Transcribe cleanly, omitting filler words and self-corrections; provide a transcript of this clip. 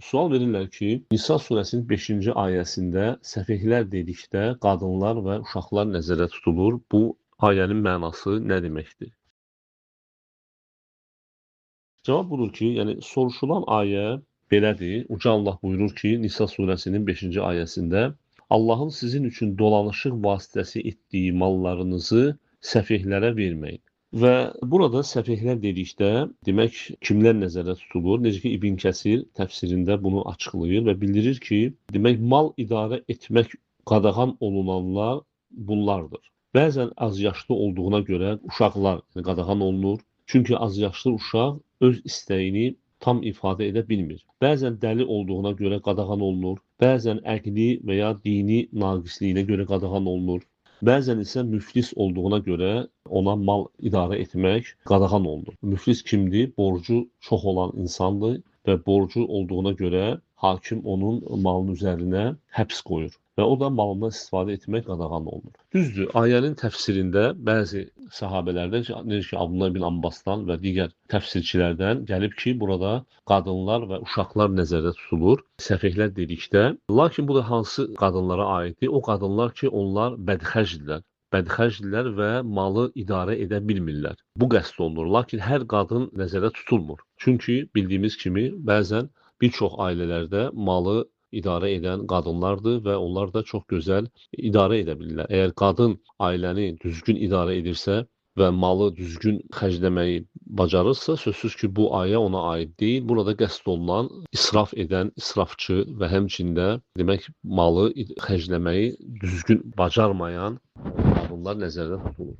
Sual verirlər ki, Nisa surəsinin 5-ci ayəsində səfehlər dedikdə qadınlar və uşaqlar nəzərdə tutulur. Bu ayənin mənası nə deməkdir? Cavab budur ki, yəni soruşulan ayə belədir. Uca Allah buyurur ki, Nisa surəsinin 5-ci ayəsində Allahın sizin üçün dolanışıq vasitəsi etdiyi mallarınızı səfehlərə verməyin. Və burada səfehlər dedikdə demək kimlər nəzərdə tutulur? Necə ki İbn Kəsir təfsirində bunu açıqlayır və bildirir ki, demək mal idarə etmək qadağan olunanlar bunlardır. Bəzən az yaşlı olduğuna görə uşaqlar qadağan olunur. Çünki az yaşlı uşaq öz istəyini tam ifadə edə bilmir. Bəzən dəli olduğuna görə qadağan olunur. Bəzən əqli və ya dini naqisliyinə görə qadağan olunur. Bəzən isə müflis olduğuna görə ona mal idarə etmək qadağan olunur. Müflis kimdir? Borcu çox olan insandır və borcu olduğuna görə hakim onun malının üzərinə həbs qoyur və o da malından istifadə etmək qadağan olunur. Düzdür, ayənin təfsirində bəzi səhabələrdən, necə ki Abdullah ibn Abbasdan və digər təfsirçilərdən gəlib ki, burada qadınlar və uşaqlar nəzərdə tutulur. Səfehlər dedikdə, lakin bu da hansı qadınlara aiddir? O qadınlar ki, onlar bədxərcdirlər. Bədxərcdirlər və malı idarə edə bilmirlər. Bu qəsd olunur. Lakin hər qadın nəzərdə tutulmur. Çünki bildiyimiz kimi bəzən bir çox ailələrdə malı idarə edən qadınlardır və onlar da çox gözəl idarə edə bilirlər. Əgər qadın ailəni düzgün idarə edirsə və malı düzgün xərcləməyi bacarırsa, sözsüz ki, bu ayə ona aid deyil. Burada qəsd olunan israf edən israfçı və həmçində demək malı xərcləməyi düzgün bacarmayan qadınlar nəzərdə tutulur.